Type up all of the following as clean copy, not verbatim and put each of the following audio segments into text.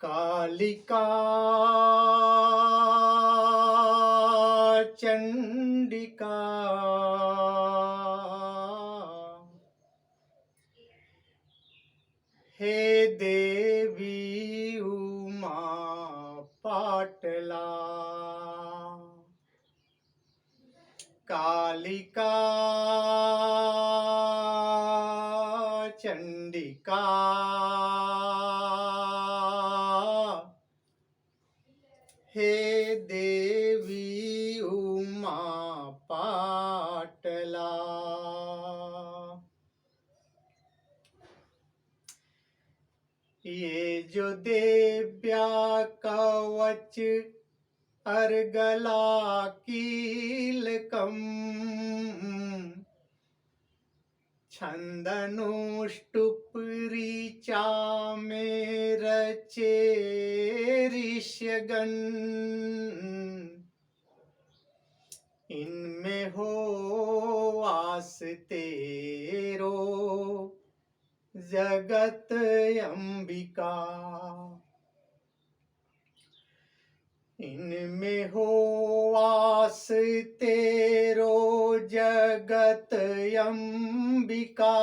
कालिका चंडिका हे देवी उमा पाटला। कालिका चंडिका हे देवी उमा पाटला। ये जो देव्या कवच अर्गला कीलकम छंदनुष्टुप ऋचा में रचे ऋष्यगण। इनमें हो वास तेरो जगत अंबिका। इनमें हो वास तेरो जगत अंबिका।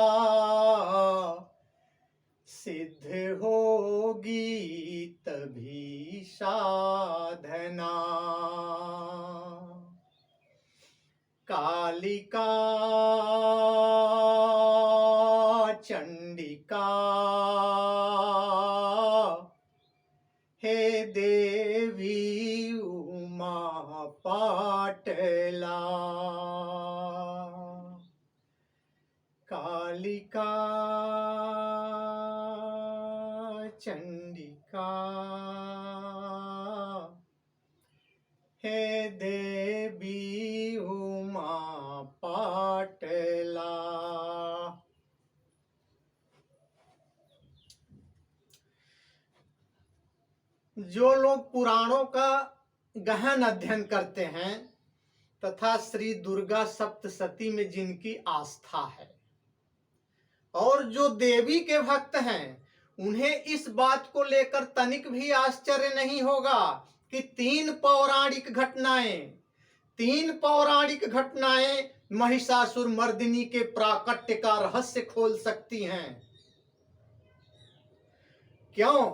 सिद्ध होगी तभी साधना। कालिका चंडिका हे देवी उमा पाटला। कालिका चंडिका हे देवी उमा पाटला। जो लोग पुराणों का गहन अध्ययन करते हैं तथा श्री दुर्गा सप्तशती में जिनकी आस्था है और जो देवी के भक्त हैं, उन्हें इस बात को लेकर तनिक भी आश्चर्य नहीं होगा कि तीन पौराणिक घटनाएं महिषासुर मर्दिनी के प्राकट्य का रहस्य खोल सकती हैं। क्यों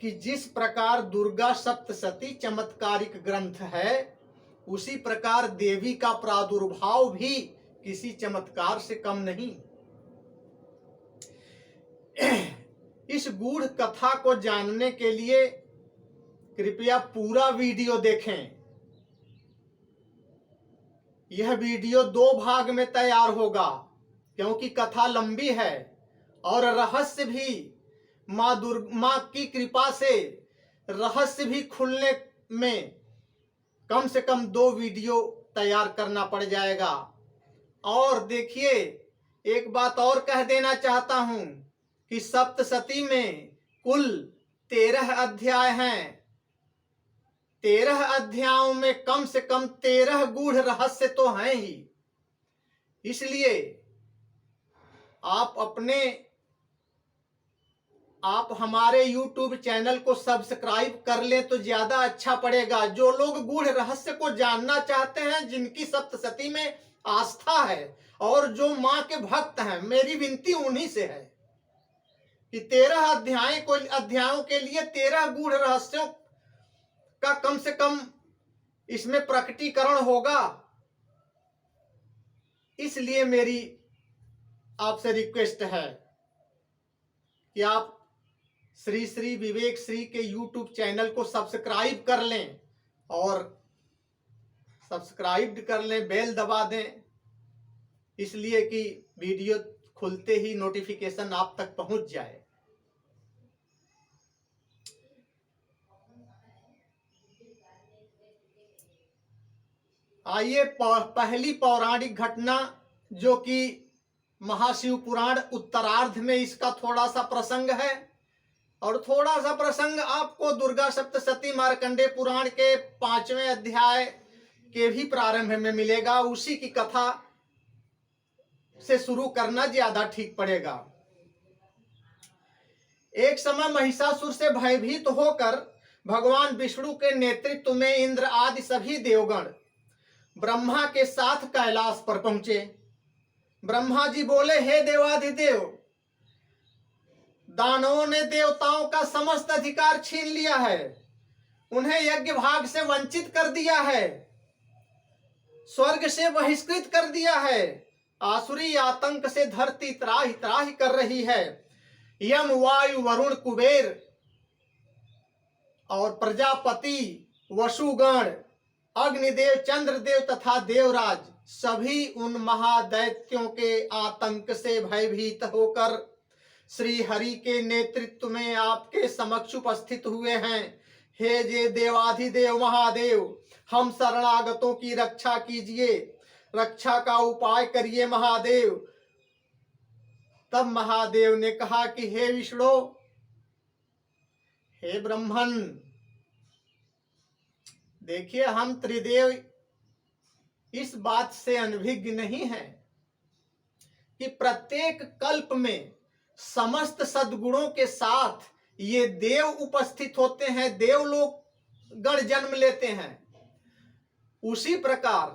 कि जिस प्रकार दुर्गा सप्तशती चमत्कारिक ग्रंथ है, उसी प्रकार देवी का प्रादुर्भाव भी किसी चमत्कार से कम नहीं। इस गूढ़ कथा को जानने के लिए कृपया पूरा वीडियो देखें। यह वीडियो 2 भाग में तैयार होगा क्योंकि कथा लंबी है और रहस्य भी मां की कृपा से रहस्य भी खुलने में कम से कम 2 वीडियो तैयार करना पड़ जाएगा। और देखिए, एक बात और कह देना चाहता हूं कि सप्तशती में कुल 13 अध्याय हैं। 13 अध्यायों में कम से कम 13 गूढ़ रहस्य तो हैं ही। इसलिए आप हमारे YouTube चैनल को सब्सक्राइब कर लें तो ज्यादा अच्छा पड़ेगा। जो लोग गूढ़ रहस्य को जानना चाहते हैं, जिनकी सप्तशती में आस्था है और जो मां के भक्त हैं, मेरी विनती उन्हीं से है कि 13 अध्यायों के लिए 13 गूढ़ रहस्यों का कम से कम इसमें प्रकटीकरण होगा। इसलिए मेरी आपसे रिक्वेस्ट है कि आप श्री श्री विवेक श्री के YouTube चैनल को सब्सक्राइब कर लें और सब्सक्राइब कर लें, बेल दबा दें, इसलिए कि वीडियो खुलते ही नोटिफिकेशन आप तक पहुंच जाए। आइए पहली पौराणिक घटना, जो कि महाशिव पुराण उत्तरार्ध में इसका थोड़ा सा प्रसंग है और थोड़ा सा प्रसंग आपको दुर्गा सप्तशती मार्कंडेय पुराण के 5वें अध्याय के भी प्रारंभ में मिलेगा। उसी की कथा से शुरू करना ज्यादा ठीक पड़ेगा। एक समय महिषासुर से भयभीत होकर भगवान विष्णु के नेतृत्व में इंद्र आदि सभी देवगण ब्रह्मा के साथ कैलाश पर पहुंचे। ब्रह्मा जी बोले, हे देवाधिदेव, दानवों ने देवताओं का समस्त अधिकार छीन लिया है, उन्हें यज्ञ भाग से वंचित कर दिया है, स्वर्ग से बहिष्कृत कर दिया है, आसुरी आतंक से धरती त्राहि त्राहि कर रही है। यम, वायु, वरुण, कुबेर और प्रजापति, वसुगण, अग्निदेव, चंद्रदेव तथा देवराज सभी उन महादैत्यों के आतंक से भयभीत होकर श्री हरि के नेतृत्व में आपके समक्ष उपस्थित हुए हैं। हे जे देवाधिदेव महादेव, हम शरणागतों की रक्षा कीजिए, रक्षा का उपाय करिए महादेव। तब महादेव ने कहा कि हे विष्णु, हे ब्रह्मन, देखिए हम त्रिदेव इस बात से अनभिज्ञ नहीं है कि प्रत्येक कल्प में समस्त सद्गुणों के साथ ये देव उपस्थित होते हैं, देवलोक गण जन्म लेते हैं। उसी प्रकार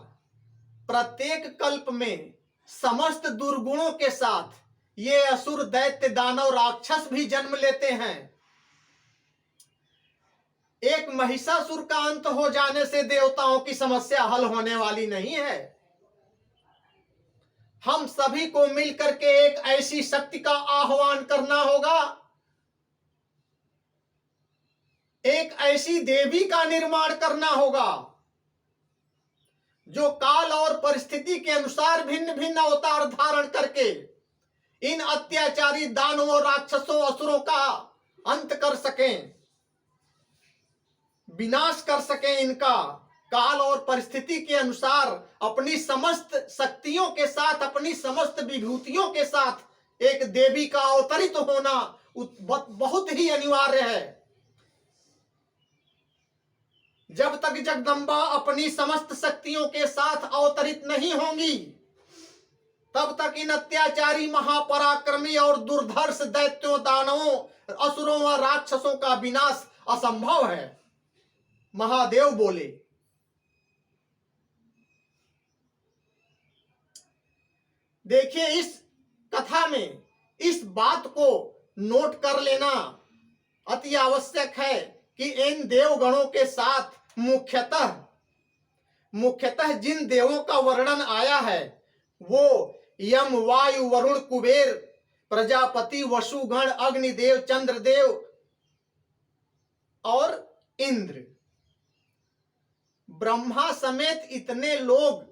प्रत्येक कल्प में समस्त दुर्गुणों के साथ ये असुर, दैत्य, दानव, राक्षस भी जन्म लेते हैं। एक महिषासुर का अंत हो जाने से देवताओं की समस्या हल होने वाली नहीं है। हम सभी को मिलकर के एक ऐसी शक्ति का आह्वान करना होगा, एक ऐसी देवी का निर्माण करना होगा जो काल और परिस्थिति के अनुसार भिन्न भिन्न अवतार धारण करके इन अत्याचारी दानवों, राक्षसों, असुरों का अंत कर सकें, विनाश कर सकें इनका। काल और परिस्थिति के अनुसार अपनी समस्त शक्तियों के साथ, अपनी समस्त विभूतियों के साथ एक देवी का अवतरित होना बहुत ही अनिवार्य है। जब तक जगदम्बा अपनी समस्त शक्तियों के साथ अवतरित नहीं होंगी, तब तक इन अत्याचारी, महापराक्रमी और दुर्धर्ष दैत्यों, दानवों, असुरों व राक्षसों का विनाश असंभव है। महादेव बोले। देखिए, इस कथा में इस बात को नोट कर लेना अति आवश्यक है कि इन देवगणों के साथ मुख्यतः जिन देवों का वर्णन आया है वो यम, वायु, वरुण, कुबेर, प्रजापति, वसुगण, अग्निदेव, चंद्रदेव और इंद्र, ब्रह्मा समेत इतने लोग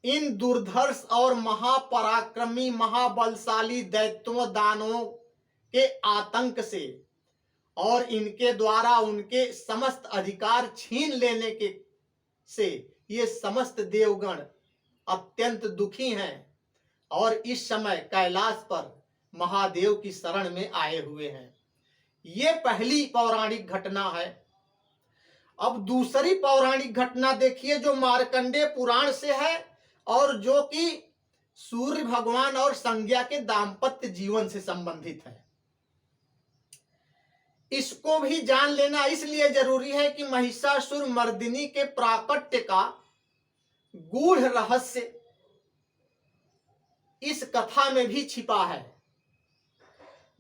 इन दुर्धर्ष और महापराक्रमी, महाबलशाली दैत्यों, दानवों के आतंक से और इनके द्वारा उनके समस्त अधिकार छीन लेने के से ये समस्त देवगण अत्यंत दुखी हैं और इस समय कैलाश पर महादेव की शरण में आए हुए हैं। ये पहली पौराणिक घटना है। अब दूसरी पौराणिक घटना देखिए जो मार्कंडेय पुराण से है और जो कि सूर्य भगवान और संज्ञा के दाम्पत्य जीवन से संबंधित है। इसको भी जान लेना इसलिए जरूरी है कि महिषासुर मर्दिनी के प्राकट्य का गूढ़ रहस्य इस कथा में भी छिपा है।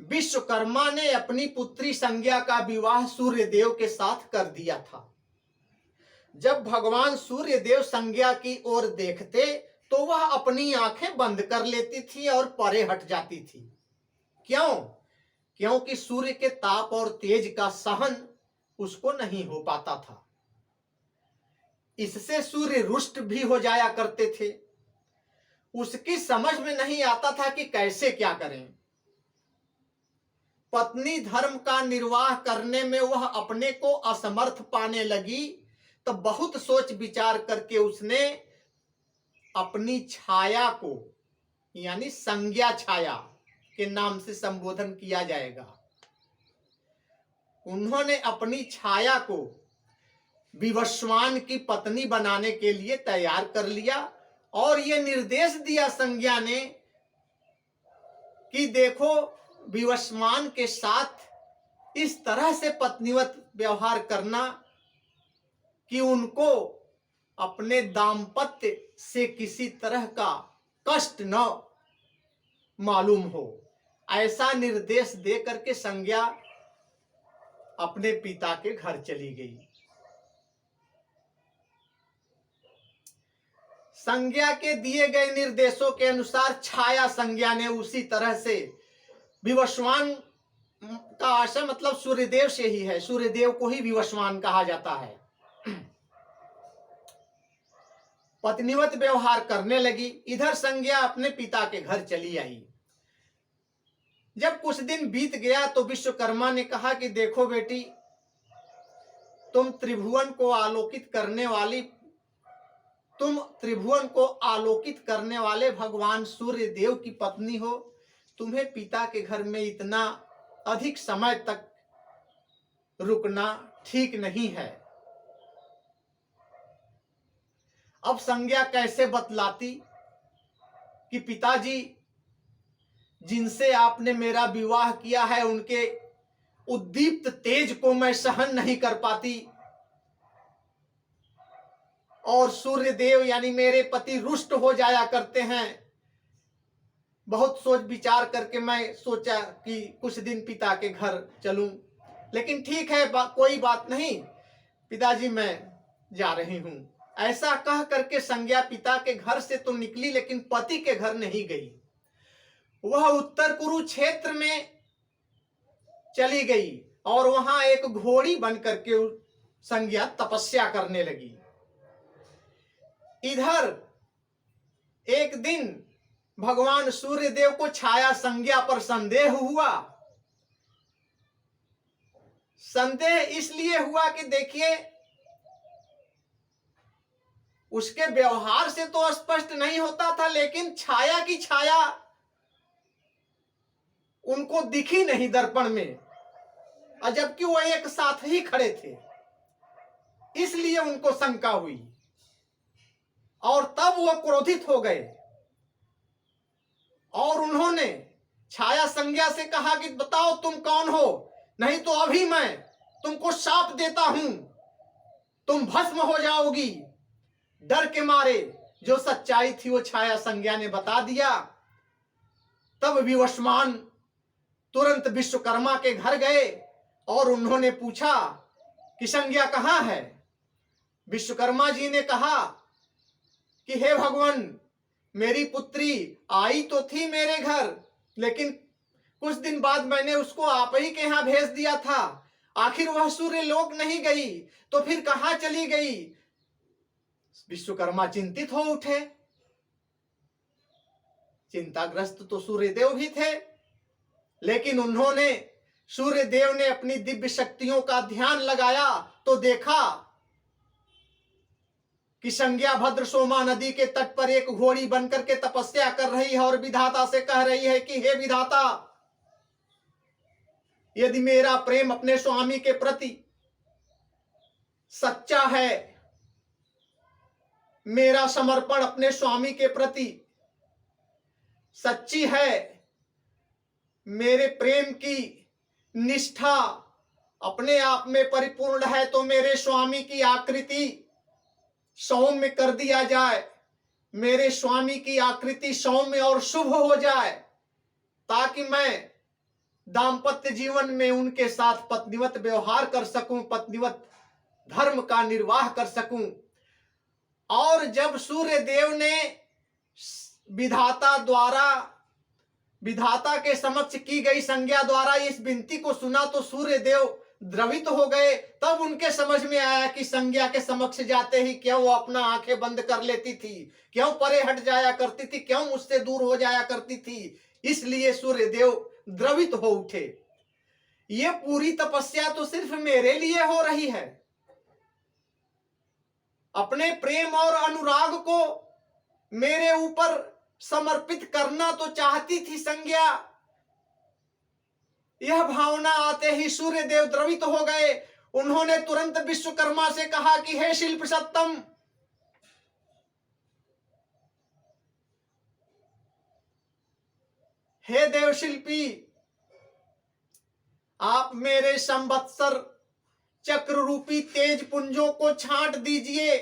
विश्वकर्मा ने अपनी पुत्री संज्ञा का विवाह सूर्यदेव के साथ कर दिया था। जब भगवान सूर्यदेव संज्ञा की ओर देखते तो वह अपनी आंखें बंद कर लेती थी और परे हट जाती थी। क्यों? क्योंकि सूर्य के ताप और तेज का सहन उसको नहीं हो पाता था। इससे सूर्य रुष्ट भी हो जाया करते थे। उसकी समझ में नहीं आता था कि कैसे क्या करें। पत्नी धर्म का निर्वाह करने में वह अपने को असमर्थ पाने लगी तो बहुत सोच विचार करके उसने अपनी छाया को, यानी संज्ञा छाया के नाम से संबोधन किया जाएगा, उन्होंने अपनी छाया को विवस्वान की पत्नी बनाने के लिए तैयार कर लिया और ये निर्देश दिया संज्ञा ने कि देखो विवस्वान के साथ इस तरह से पत्नीवत व्यवहार करना कि उनको अपने दाम्पत्य से किसी तरह का कष्ट न मालूम हो, ऐसा निर्देश दे करके संज्ञा अपने पिता के घर चली गई। संज्ञा के दिए गए निर्देशों के अनुसार छाया संज्ञा ने उसी तरह से विवस्वान का आशय मतलब सूर्यदेव से ही है, सूर्यदेव को ही विवस्वान कहा जाता है, पत्नीवत व्यवहार करने लगी। इधर संज्ञा अपने पिता के घर चली आई। जब कुछ दिन बीत गया तो विश्वकर्मा ने कहा कि देखो बेटी, तुम त्रिभुवन को आलोकित करने वाले भगवान सूर्य देव की पत्नी हो, तुम्हें पिता के घर में इतना अधिक समय तक रुकना ठीक नहीं है। अब संज्ञा कैसे बतलाती कि पिताजी, जिनसे आपने मेरा विवाह किया है उनके उद्दीप्त तेज को मैं सहन नहीं कर पाती, और सूर्यदेव यानी मेरे पति रुष्ट हो जाया करते हैं। बहुत सोच विचार करके मैं सोचा कि कुछ दिन पिता के घर चलूं, लेकिन ठीक है, कोई बात नहीं पिताजी, मैं जा रही हूं। ऐसा कह करके संज्ञा पिता के घर से तो निकली, लेकिन पति के घर नहीं गई। वह उत्तर कुरुक्षेत्र में चली गई और वहां एक घोड़ी बन करके संज्ञा तपस्या करने लगी। इधर एक दिन भगवान सूर्यदेव को छाया संज्ञा पर संदेह हुआ। संदेह इसलिए हुआ कि देखिए, उसके व्यवहार से तो स्पष्ट नहीं होता था, लेकिन छाया की छाया उनको दिखी नहीं दर्पण में, और जबकि वो एक साथ ही खड़े थे, इसलिए उनको शंका हुई और तब वो क्रोधित हो गए और उन्होंने छाया संज्ञा से कहा कि बताओ तुम कौन हो, नहीं तो अभी मैं तुमको शाप देता हूं, तुम भस्म हो जाओगी। डर के मारे जो सच्चाई थी वो छाया संज्ञा ने बता दिया। तब विवस्वान तुरंत विश्वकर्मा के घर गए और उन्होंने पूछा कि संज्ञा कहाँ है। विश्वकर्मा जी ने कहा कि हे भगवान, मेरी पुत्री आई तो थी मेरे घर, लेकिन कुछ दिन बाद मैंने उसको आप ही के यहाँ भेज दिया था। आखिर वह सूर्य लोक नहीं गई तो फिर कहाँ चली गई। विश्वकर्मा चिंतित हो उठे। चिंताग्रस्त तो सूर्यदेव भी थे, लेकिन उन्होंने सूर्यदेव ने अपनी दिव्य शक्तियों का ध्यान लगाया तो देखा कि संज्ञा भद्र सोमा नदी के तट पर एक घोड़ी बनकर के तपस्या कर रही है और विधाता से कह रही है कि हे विधाता, यदि मेरा प्रेम अपने स्वामी के प्रति सच्चा है, मेरा समर्पण अपने स्वामी के प्रति सच्ची है, मेरे प्रेम की निष्ठा अपने आप में परिपूर्ण है, तो मेरे स्वामी की आकृति सौम्य कर दिया जाए, मेरे स्वामी की आकृति सौम्य और शुभ हो जाए, ताकि मैं दाम्पत्य जीवन में उनके साथ पत्नीवत व्यवहार कर सकूं, पत्नीवत धर्म का निर्वाह कर सकूं। और जब सूर्य देव ने विधाता के समक्ष की गई संज्ञा द्वारा इस विनती को सुना तो सूर्य देव द्रवित हो गए। तब उनके समझ में आया कि संज्ञा के समक्ष जाते ही क्यों वो अपना आंखें बंद कर लेती थी, क्यों परे हट जाया करती थी, क्यों मुझसे दूर हो जाया करती थी। इसलिए सूर्य देव द्रवित हो उठे। ये पूरी तपस्या तो सिर्फ मेरे लिए हो रही है। अपने प्रेम और अनुराग को मेरे ऊपर समर्पित करना तो चाहती थी संज्ञा। यह भावना आते ही सूर्य देव द्रवित हो गए। उन्होंने तुरंत विश्वकर्मा से कहा कि हे शिल्प सत्तम, हे देव शिल्पी, आप मेरे संवत्सर चक्र रूपी तेज पुंजों को छांट दीजिए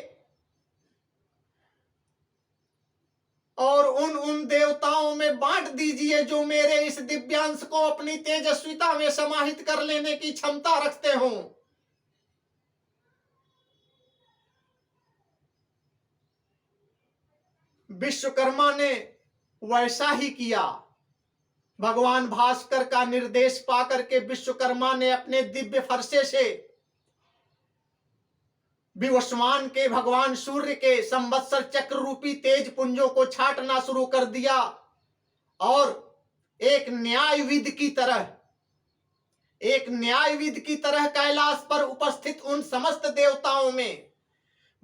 और उन देवताओं में बांट दीजिए जो मेरे इस दिव्यांश को अपनी तेजस्विता में समाहित कर लेने की क्षमता रखते हों। विश्वकर्मा ने वैसा ही किया। भगवान भास्कर का निर्देश पाकर के विश्वकर्मा ने अपने दिव्य फरसे से विवस्वान के भगवान सूर्य के संवत्सर चक्र रूपी तेज पुंजों को छाटना शुरू कर दिया और एक न्यायविद की तरह कैलाश पर उपस्थित उन समस्त देवताओं में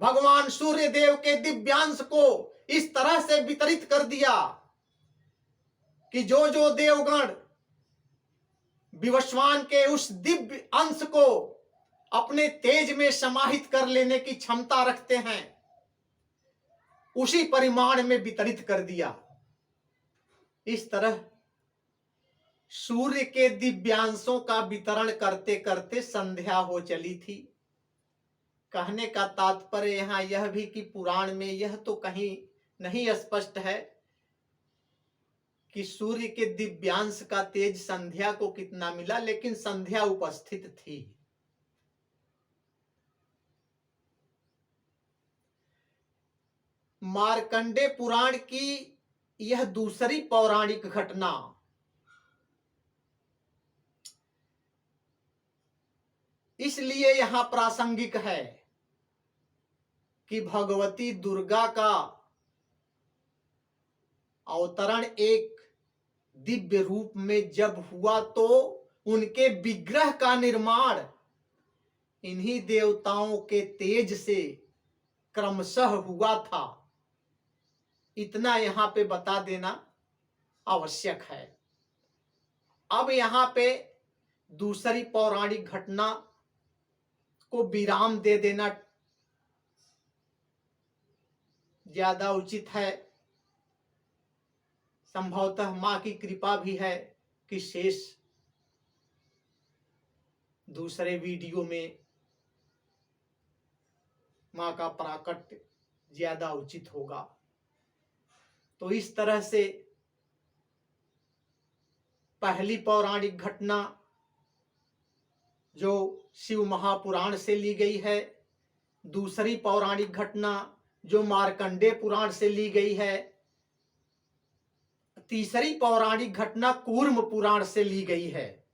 भगवान सूर्य देव के दिव्यांश को इस तरह से वितरित कर दिया कि जो जो देवगण विवस्वान के उस दिव्य अंश को अपने तेज में समाहित कर लेने की क्षमता रखते हैं, उसी परिमाण में वितरित कर दिया। इस तरह सूर्य के दिव्यांशों का वितरण करते करते संध्या हो चली थी। कहने का तात्पर्य यहां यह भी कि पुराण में यह तो कहीं नहीं स्पष्ट है कि सूर्य के दिव्यांश का तेज संध्या को कितना मिला, लेकिन संध्या उपस्थित थी। मार्कंडे पुराण की यह दूसरी पौराणिक घटना इसलिए यहां प्रासंगिक है कि भगवती दुर्गा का अवतरण एक दिव्य रूप में जब हुआ तो उनके विग्रह का निर्माण इन्हीं देवताओं के तेज से क्रमशः हुआ था। इतना यहां पे बता देना आवश्यक है। अब यहां पे दूसरी पौराणिक घटना को विराम दे देना ज्यादा उचित है। संभवतः मां की कृपा भी है कि शेष दूसरे वीडियो में मां का प्राकट्य ज्यादा उचित होगा। तो इस तरह से पहली पौराणिक घटना जो शिव महापुराण से ली गई है, दूसरी पौराणिक घटना जो मार्कंडे पुराण से ली गई है, तीसरी पौराणिक घटना कूर्म पुराण से ली गई है,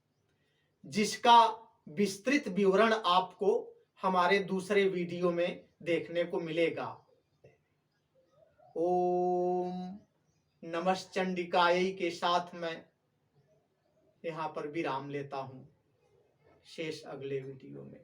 जिसका विस्तृत विवरण आपको हमारे दूसरे वीडियो में देखने को मिलेगा। ओम नमश्चंडिकायै के साथ मैं यहाँ पर विराम लेता हूँ। शेष अगले वीडियो में।